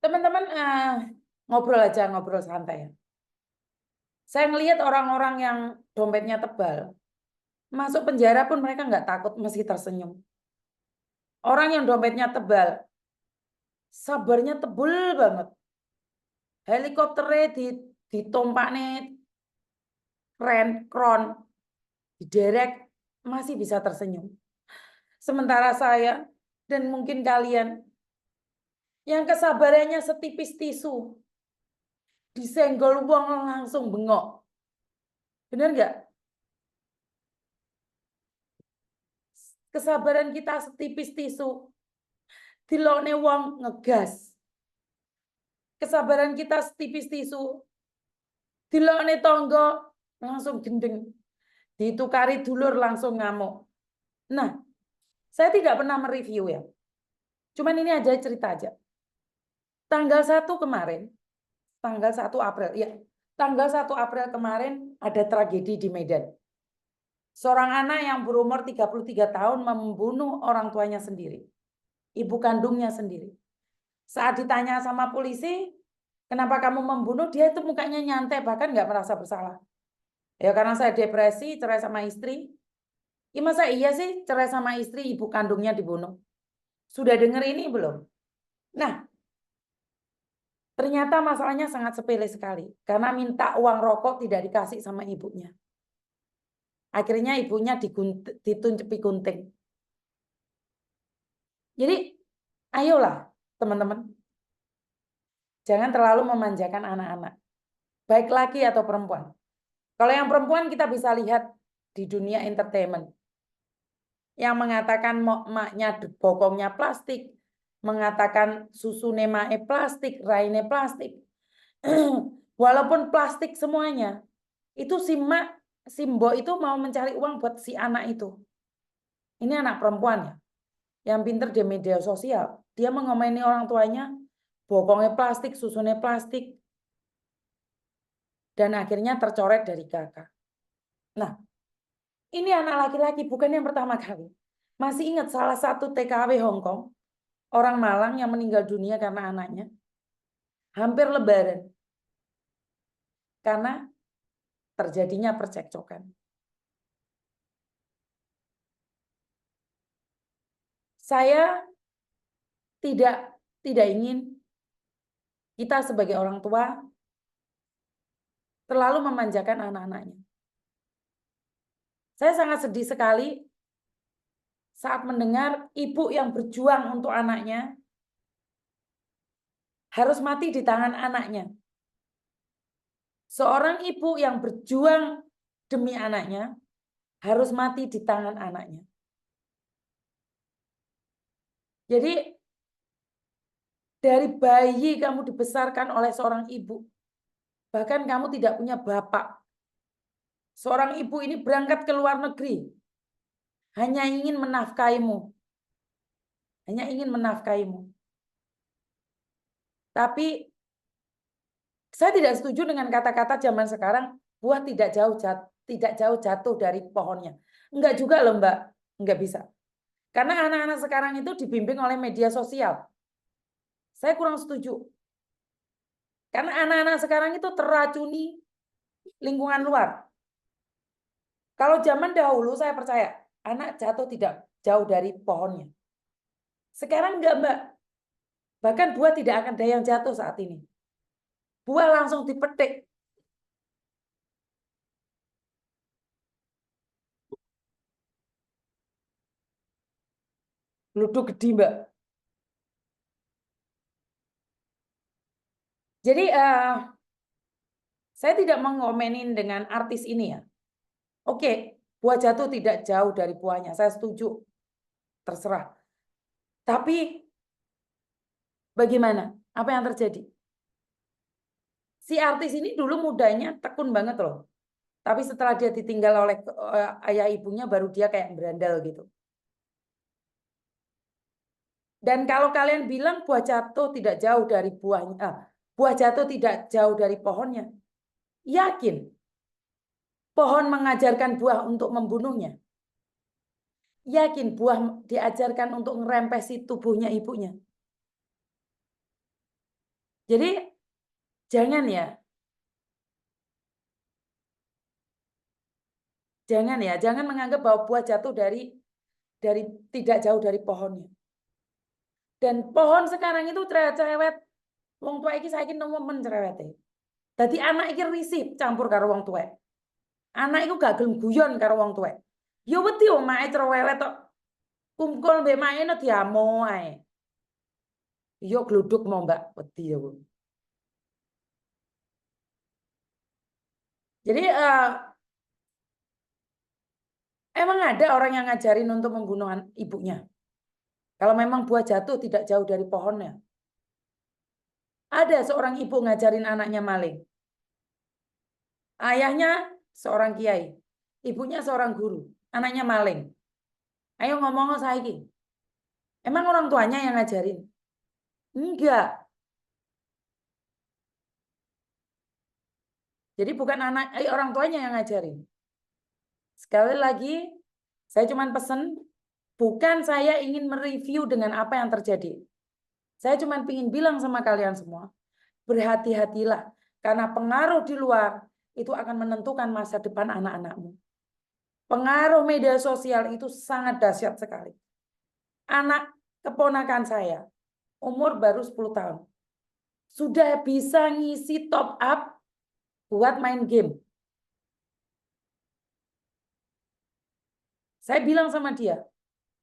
Teman-teman ngobrol aja, ngobrol santai. Saya ngelihat orang-orang yang dompetnya tebal, masuk penjara pun mereka nggak takut meski tersenyum. Orang yang dompetnya tebal, sabarnya tebel banget. Helikopternya ditompaknya kron, diderek, masih bisa tersenyum. Sementara saya dan mungkin kalian yang kesabarannya setipis tisu, disenggol uang langsung bengok. Benar nggak? Kesabaran kita setipis tisu, dilokne wong ngegas. Kesabaran kita setipis tisu, dilokne tonggo langsung gendeng. Ditukari dulur langsung ngamuk. Nah, saya tidak pernah mereview ya. Cuman ini aja cerita aja. Tanggal 1 kemarin, tanggal 1 April, ya. Tanggal 1 April kemarin ada tragedi di Medan. Seorang anak yang berumur 33 tahun membunuh orang tuanya sendiri. Ibu kandungnya sendiri. Saat ditanya sama polisi, kenapa kamu membunuh? Dia itu mukanya nyantai, bahkan nggak merasa bersalah. Ya karena saya depresi, cerai sama istri. Ya masa iya sih cerai sama istri, ibu kandungnya dibunuh? Sudah dengar ini belum? Nah, ternyata masalahnya sangat sepele sekali. Karena minta uang rokok tidak dikasih sama ibunya. Akhirnya ibunya dituncepi gunting. Jadi, ayolah teman-teman. Jangan terlalu memanjakan anak-anak. Baik laki atau perempuan. Kalau yang perempuan kita bisa lihat di dunia entertainment. Yang mengatakan maknya bokongnya plastik. Mengatakan susu nemae plastik, raine plastik. Walaupun plastik semuanya. Itu si mak, si mbok itu mau mencari uang buat si anak itu. Ini anak perempuan ya. Yang pinter di media sosial. Dia mengomeni orang tuanya. Bokongnya plastik, susunya plastik. Dan akhirnya tercoret dari kakak. Nah, ini anak laki-laki, bukan yang pertama kali. Masih ingat salah satu TKW Hong Kong, orang Malang yang meninggal dunia karena anaknya. Hampir lebaran. Karena terjadinya percekcokan. Saya tidak ingin kita sebagai orang tua terlalu memanjakan anak-anaknya. Saya sangat sedih sekali saat mendengar ibu yang berjuang untuk anaknya harus mati di tangan anaknya. Seorang ibu yang berjuang demi anaknya harus mati di tangan anaknya. Jadi dari bayi kamu dibesarkan oleh seorang ibu. Bahkan kamu tidak punya bapak. Seorang ibu ini berangkat ke luar negeri. Hanya ingin menafkahimu. Hanya ingin menafkahimu. Tapi saya tidak setuju dengan kata-kata zaman sekarang, buah tidak jauh jatuh dari pohonnya. Enggak juga loh Mbak, enggak bisa. Karena anak-anak sekarang itu dibimbing oleh media sosial. Saya kurang setuju. Karena anak-anak sekarang itu terracuni lingkungan luar. Kalau zaman dahulu saya percaya, anak jatuh tidak jauh dari pohonnya. Sekarang enggak Mbak. Bahkan buah tidak akan ada yang jatuh saat ini. Buah langsung dipetik. Luduk gede Mbak. Jadi saya tidak mengomenin dengan artis ini ya. Oke, buah jatuh tidak jauh dari buahnya. Saya setuju. Terserah. Tapi bagaimana? Apa yang terjadi? Si artis ini dulu mudanya tekun banget loh. Tapi setelah dia ditinggal oleh ayah ibunya baru dia kayak berandal gitu. Dan kalau kalian bilang buah jatuh tidak jauh dari buahnya, buah jatuh tidak jauh dari pohonnya. Yakin pohon mengajarkan buah untuk membunuhnya? Yakin buah diajarkan untuk ngerempesi tubuhnya ibunya? Jadi jangan ya. Jangan menganggap bahwa buah jatuh dari tidak jauh dari pohonnya. Dan pohon sekarang itu cerewet. Wong tua iki saiki nemen cerewete. Dadi anak iki risih campur karo wong tuwek. Anak iku gak gelem guyon karo wong tuwek. Ya wedi omahe cerewet tok. Kumpul mbek maene diamo ae. Yo gluduk mau Mbak, wedi ya, Bu. Jadi emang ada orang yang ngajarin untuk membunuh ibunya. Kalau memang buah jatuh tidak jauh dari pohonnya. Ada seorang ibu ngajarin anaknya maling. Ayahnya seorang kiai, ibunya seorang guru, anaknya maling. Ayo ngomong saiki. Emang orang tuanya yang ngajarin? Enggak. Jadi bukan orang tuanya yang ngajarin. Sekali lagi, saya cuma pesen, bukan saya ingin mereview dengan apa yang terjadi. Saya cuma ingin bilang sama kalian semua, berhati-hatilah. Karena pengaruh di luar itu akan menentukan masa depan anak-anakmu. Pengaruh media sosial itu sangat dahsyat sekali. Anak keponakan saya, umur baru 10 tahun. Sudah bisa ngisi top up buat main game. Saya bilang sama dia,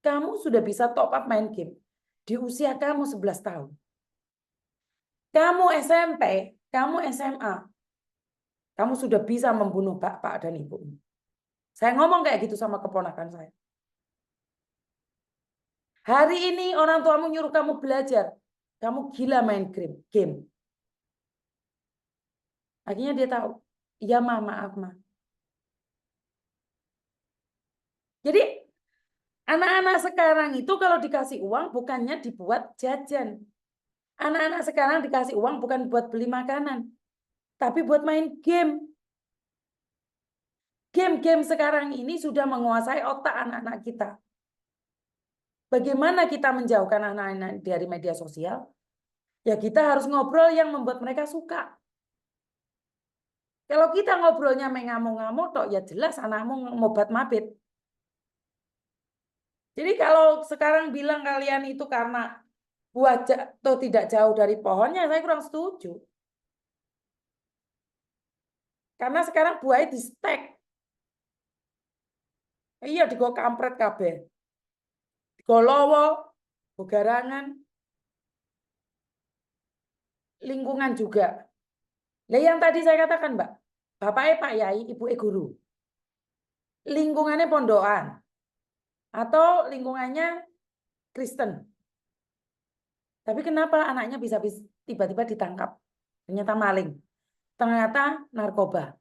kamu sudah bisa top up main game. Di usia kamu 11 tahun. Kamu SMP, kamu SMA. Kamu sudah bisa membunuh bapak dan ibumu. Saya ngomong kayak gitu sama keponakan saya. Hari ini orang tuamu nyuruh kamu belajar. Kamu gila main game. Akhirnya dia tahu. Iya ma, maaf ma. Jadi anak-anak sekarang itu kalau dikasih uang bukannya dibuat jajan. Anak-anak sekarang dikasih uang bukan buat beli makanan. Tapi buat main game. Game-game sekarang ini sudah menguasai otak anak-anak kita. Bagaimana kita menjauhkan anak-anak dari media sosial? Ya kita harus ngobrol yang membuat mereka suka. Kalau kita ngobrolnya mengamuk-ngamuk, toh ya jelas anakmu ngobat mabit. Jadi kalau sekarang bilang kalian itu karena buah jatuh tidak jauh dari pohonnya, saya kurang setuju. Karena sekarang buahnya di stek. Iya, digo kampret kabeh. Digo lowo, begarangan, lingkungan juga. Nah, yang tadi saya katakan, Mbak, bapaknya Pak Yai, ibu guru. Lingkungannya pondokan atau lingkungannya Kristen. Tapi kenapa anaknya bisa tiba-tiba ditangkap? Ternyata maling. Ternyata narkoba.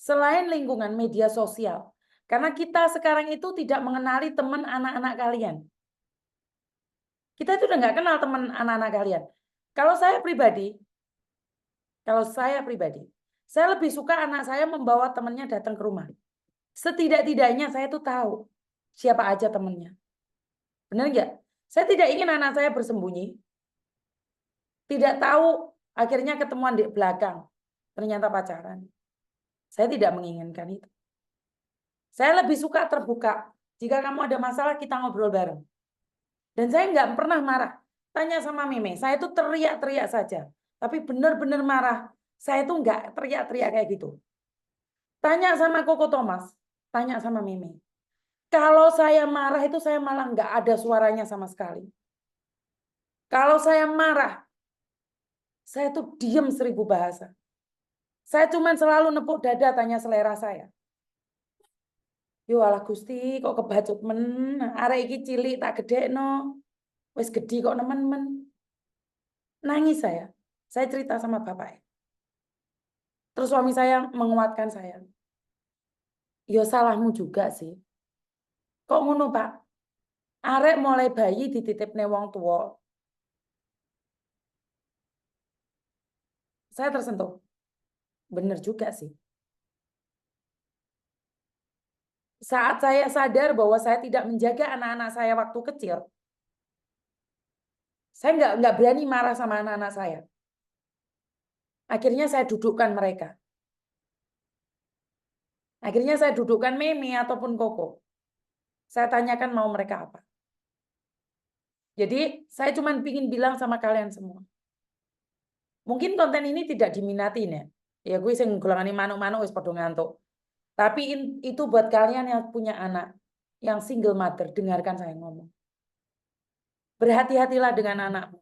Selain lingkungan media sosial. Karena kita sekarang itu tidak mengenali teman anak-anak kalian. Kita itu udah nggak kenal teman anak-anak kalian. Kalau saya pribadi, saya lebih suka anak saya membawa temannya datang ke rumah. Setidak-tidaknya saya tuh tahu siapa aja temannya. Benar nggak? Saya tidak ingin anak saya bersembunyi. Tidak tahu akhirnya ketemuan di belakang. Ternyata pacaran. Saya tidak menginginkan itu. Saya lebih suka terbuka. Jika kamu ada masalah, kita ngobrol bareng. Dan saya nggak pernah marah. Tanya sama Meme, saya tuh teriak-teriak saja. Tapi benar-benar marah. Saya tuh nggak teriak-teriak kayak gitu. Tanya sama Koko Thomas, tanya sama Meme. Kalau saya marah itu saya malah nggak ada suaranya sama sekali. Kalau saya marah, saya tuh diem 1000 bahasa. Saya cuma selalu nepuk dada tanya selera saya. Yo alah Gusti, kok kebacut men, arek iki cilik tak gedekno. Wis gede kok nemen-men. Nangis saya. Saya cerita sama bapak. Terus suami saya menguatkan saya. Yo salahmu juga sih. Kok ngono, Pak? Arek mulai bayi dititipne wong tua. Saya tersentuh. Bener juga sih. Saat saya sadar bahwa saya tidak menjaga anak-anak saya waktu kecil, Saya nggak berani marah sama anak-anak saya. Akhirnya saya dudukkan mereka. Akhirnya saya dudukkan Meme ataupun Koko. Saya tanyakan mau mereka apa. Jadi saya cuma ingin bilang sama kalian semua. Mungkin konten ini tidak diminatin ya. Ya gue sing golongane manuk-manuk wis padha ngantuk. Tapi itu buat kalian yang punya anak, yang single mother, dengarkan saya ngomong. Berhati-hatilah dengan anakmu.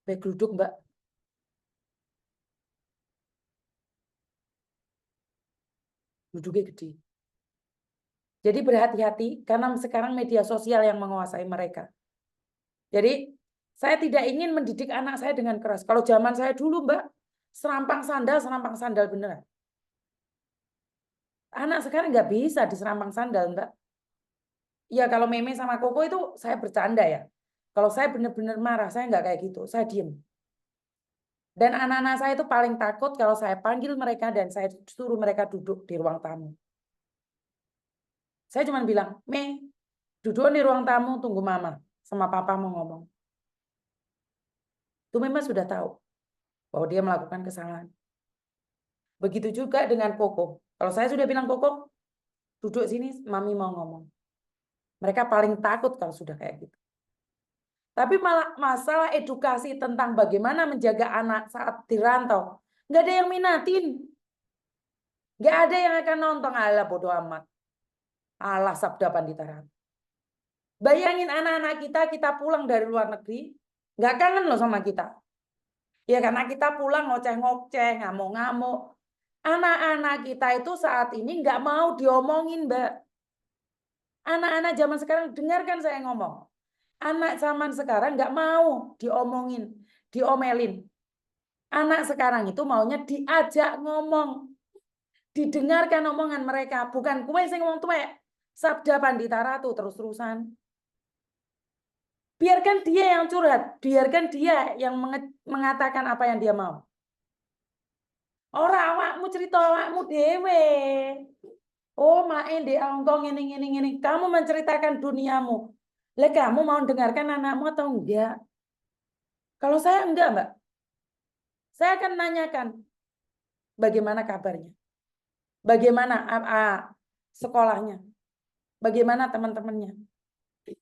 Baik duduk, Mbak. Duduknya gede. Jadi berhati-hati karena sekarang media sosial yang menguasai mereka. Jadi saya tidak ingin mendidik anak saya dengan keras. Kalau zaman saya dulu, Mbak, serampang sandal beneran. Anak sekarang nggak bisa diserampang sandal, Mbak. Ya kalau Meme sama Koko itu saya bercanda ya. Kalau saya benar-benar marah, saya nggak kayak gitu. Saya diem. Dan anak-anak saya itu paling takut kalau saya panggil mereka dan saya suruh mereka duduk di ruang tamu. Saya cuma bilang, duduk di ruang tamu, tunggu mama. Sama papa mau ngomong. Itu memang sudah tahu bahwa dia melakukan kesalahan. Begitu juga dengan Koko. Kalau saya sudah bilang, Koko, duduk sini, mami mau ngomong. Mereka paling takut kalau sudah kayak gitu. Tapi malah masalah edukasi tentang bagaimana menjaga anak saat dirantau. Nggak ada yang minatin. Nggak ada yang akan nonton. Alah bodo amat. Alah sabda Pandita Ratu. Bayangin anak-anak kita pulang dari luar negeri. Nggak kangen loh sama kita. Ya karena kita pulang ngoceh-ngoceh, ngamuk-ngamuk. Anak-anak kita itu saat ini nggak mau diomongin, Mbak. Anak-anak zaman sekarang, dengarkan saya ngomong. Anak zaman sekarang nggak mau diomongin, diomelin. Anak sekarang itu maunya diajak ngomong. Didengarkan omongan mereka. Bukan kue sing ngomong tuwek. Sabda Pandita Ratu terus-terusan. Biarkan dia yang curhat. Biarkan dia yang mengatakan apa yang dia mau. Ora awakmu cerita awakmu dewe. Oh, main di Hongkong ini. Kamu menceritakan duniamu. Lah kamu mau dengarkan anakmu atau enggak? Kalau saya enggak, Mbak. Saya akan nanyakan bagaimana kabarnya. Bagaimana sekolahnya. Bagaimana teman-temannya.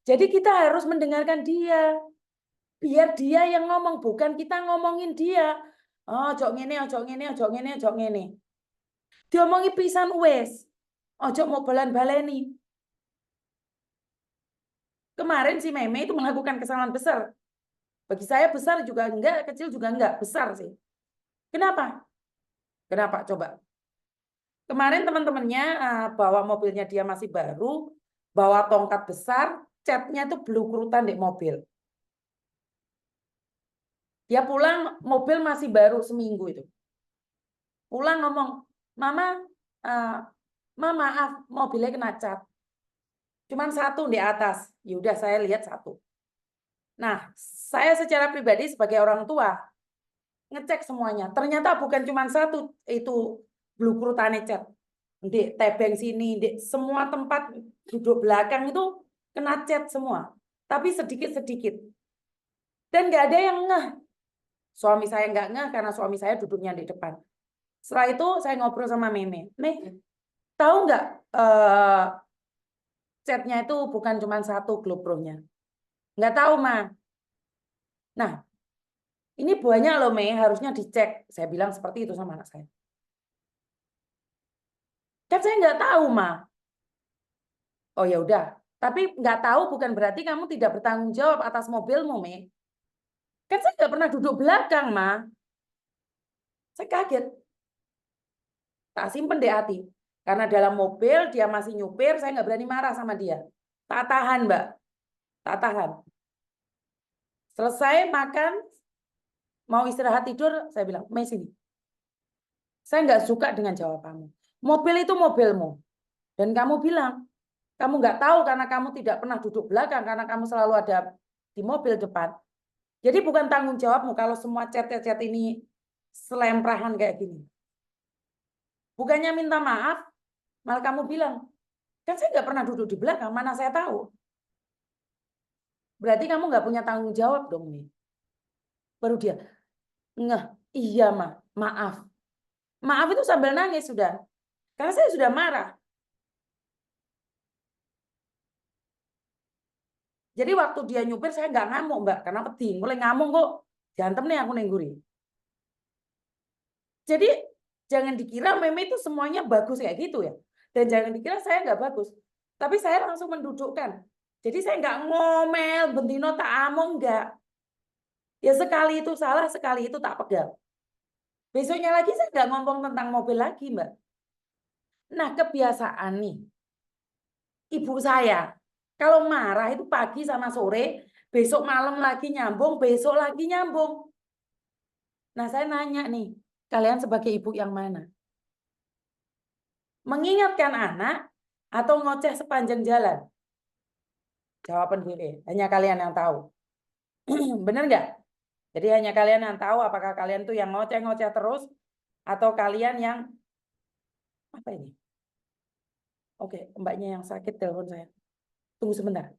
Jadi kita harus mendengarkan dia. Biar dia yang ngomong, bukan kita ngomongin dia. Oh, ojo ngene. Diomongi pisan wes. Ojo mau balen-baleni. Kemarin si Meme itu melakukan kesalahan besar. Bagi saya besar juga enggak, kecil juga enggak, besar sih. Kenapa? Kenapa? Coba. Kemarin teman-temannya bawa mobilnya dia masih baru, bawa tongkat besar, catnya itu belukrutan di mobil. Dia pulang, mobil masih baru seminggu itu. Pulang ngomong, Mama, maaf, mobilnya kena cat. Cuman satu di atas. Ya udah saya lihat satu. Nah, saya secara pribadi sebagai orang tua ngecek semuanya. Ternyata bukan cuma satu itu blukrutane cat. Di tebeng sini, di semua tempat duduk belakang itu kena cat semua. Tapi sedikit-sedikit. Dan nggak ada yang ngeh. Suami saya nggak ngeh karena suami saya duduknya di depan. Setelah itu saya ngobrol sama Meme. Tahu nggak catnya itu bukan cuma satu globronya? Nggak tahu, Ma. Nah, ini banyak loh, Mei, harusnya dicek. Saya bilang seperti itu sama anak saya. Kan saya nggak tahu, Ma. Oh ya udah. Tapi nggak tahu bukan berarti kamu tidak bertanggung jawab atas mobilmu, Mei. Kan saya nggak pernah duduk belakang, Ma. Saya kaget. Tak simpen di hati. Karena dalam mobil dia masih nyupir, saya nggak berani marah sama dia. Tak tahan, Mbak. Tak tahan. Selesai makan, mau istirahat tidur, saya bilang, Mei sini. Saya nggak suka dengan jawabanmu. Mobil itu mobilmu. Dan kamu bilang, kamu nggak tahu karena kamu tidak pernah duduk belakang, karena kamu selalu ada di mobil depan. Jadi bukan tanggung jawabmu kalau semua cat-cat ini selemprahan kayak gini. Bukannya minta maaf, malah kamu bilang, kan saya nggak pernah duduk di belakang, mana saya tahu. Berarti kamu nggak punya tanggung jawab dong nih. Baru dia, ngeh, iya maaf. Maaf itu sambil nangis sudah. Karena saya sudah marah. Jadi waktu dia nyupir saya nggak ngamuk Mbak. Karena penting. Mulai ngamuk kok. Diantem nih aku nengguri. Jadi jangan dikira meme itu semuanya bagus kayak gitu ya. Dan jangan dikira saya nggak bagus. Tapi saya langsung mendudukkan. Jadi saya nggak ngomel, bentino tak among, nggak. Ya sekali itu salah, sekali itu tak pegang. Besoknya lagi saya nggak ngomong tentang mobil lagi, Mbak. Nah, kebiasaan nih. Ibu saya, kalau marah itu pagi sama sore, besok malam lagi nyambung, besok lagi nyambung. Nah, saya nanya nih, kalian sebagai ibu yang mana? Mengingatkan anak atau ngoceh sepanjang jalan? Jawaban gue, hanya kalian yang tahu. Bener nggak? Jadi hanya kalian yang tahu apakah kalian tuh yang ngoceh-ngoceh terus atau kalian yang apa ini? Oke, mbaknya yang sakit telepon saya. Tunggu sebentar.